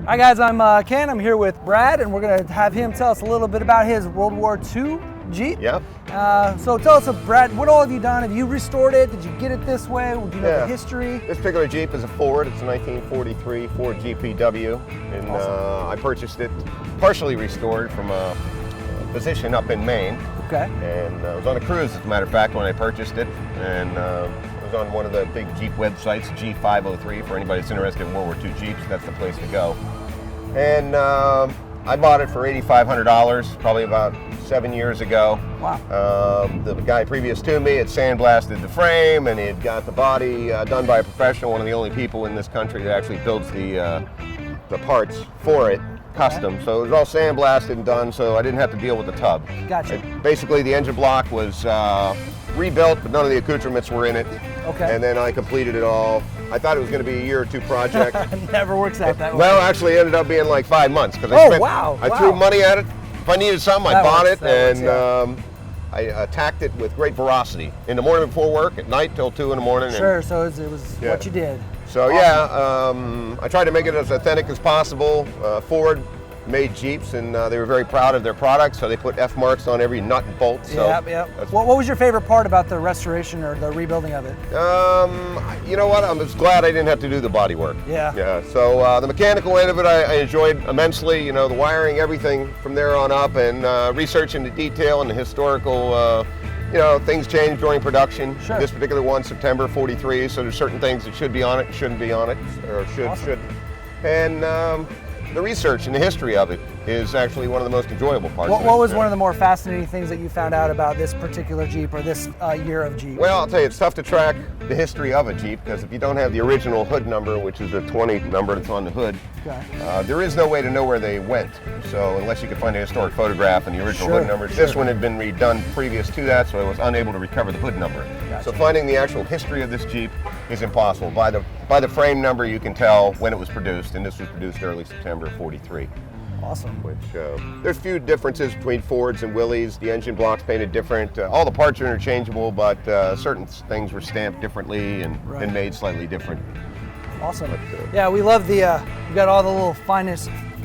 Hi guys, I'm Ken. I'm here with Brad, and we're going to have him tell us a little bit about his World War II Jeep. Yep. So tell us, Brad, what all have you done? Have you restored it? Did you get it this way? Do you know the history? This particular Jeep is a Ford. It's a 1943 Ford GPW, and awesome. I purchased it partially restored from a position up in Maine. Okay. And I was on a cruise, as a matter of fact, when I purchased it, and I was on one of the big Jeep websites, G503, for anybody that's interested in World War II Jeeps. That's the place to go. And I bought it for $8,500, probably about 7 years ago. Wow. The guy previous to me had sandblasted the frame, and he had got the body done by a professional, one of the only people in this country that actually builds the parts for it, custom. Okay. So it was all sandblasted and done, so I didn't have to deal with the tub. Gotcha. Basically, the engine block was rebuilt, but none of the accoutrements were in it. Okay. And then I completed it all. I thought it was going to be a year or two project. It never works out that way. Well, actually, it ended up being like 5 months because I threw money at it. If I needed something, I bought it, and I attacked it with great ferocity. In the morning before work, at night till 2 in the morning. Sure. So it was what you did. So awesome. I tried to make it as authentic as possible. Ford made Jeeps, and they were very proud of their products, so they put F marks on every nut and bolt. So yep. What was your favorite part about the restoration or the rebuilding of it? You know what? I'm just glad I didn't have to do the body work. Yeah. So the mechanical end of it, I enjoyed immensely. You know, the wiring, everything from there on up, and researching the detail and the historical. You know, things change during production. Sure. This particular one, September '43. So there's certain things that should be on it, shouldn't be on it, or should. And the research and the history of it is actually one of the most enjoyable parts. What was one of the more fascinating things that you found out about this particular Jeep or this year of Jeep? Well, I'll tell you, it's tough to track the history of a Jeep because if you don't have the original hood number, which is the 20 number that's on the hood, there is no way to know where they went. So unless you can find a historic photograph and the original hood numbers. This one had been redone previous to that, so I was unable to recover the hood number. Gotcha. So finding the actual history of this Jeep is impossible. By the frame number, you can tell when it was produced, and this was produced early September '43. Awesome. Which there's few differences between Fords and Willys. The engine block's painted different. All the parts are interchangeable, but certain things were stamped differently and made slightly different. Awesome. But, yeah, we love the you got all the little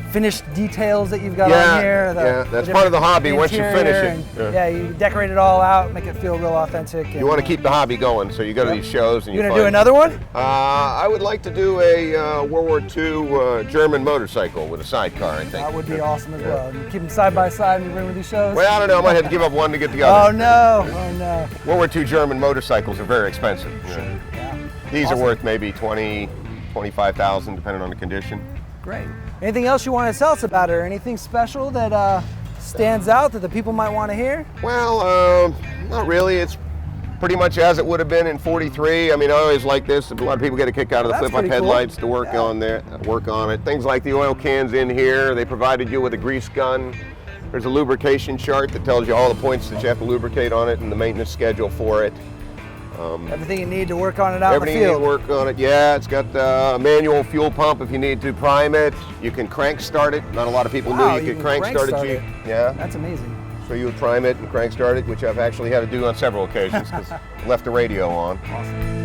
finished details that you've got on here. That's part of the hobby once you finish it. You decorate it all out, make it feel real authentic. You want to keep the hobby going, so you go to these shows and you gonna do another one? I would like to do a World War II German motorcycle with a sidecar, I think. That would be awesome as well. You keep them side by side when you bring with these shows? Well, I don't know. I might have to give up one to get together. Oh, no. World War II German motorcycles are very expensive. Sure. Yeah. These are worth maybe $20,000, $25,000, depending on the condition. Great. Anything else you want to tell us about it, or anything special that stands out that the people might want to hear? Well, not really. It's pretty much as it would have been in '43. I mean, I always like this. A lot of people get a kick out of the flip-up headlights to work on it. Things like the oil cans in here. They provided you with a grease gun. There's a lubrication chart that tells you all the points that you have to lubricate on it and the maintenance schedule for it. Everything you need to work on it out in the field. Everything you need to work on it, yeah. It's got a manual fuel pump if you need to prime it. You can crank start it. Not a lot of people knew you could crank start a Jeep. Yeah. That's amazing. So you would prime it and crank start it, which I've actually had to do on several occasions because I left the radio on. Awesome.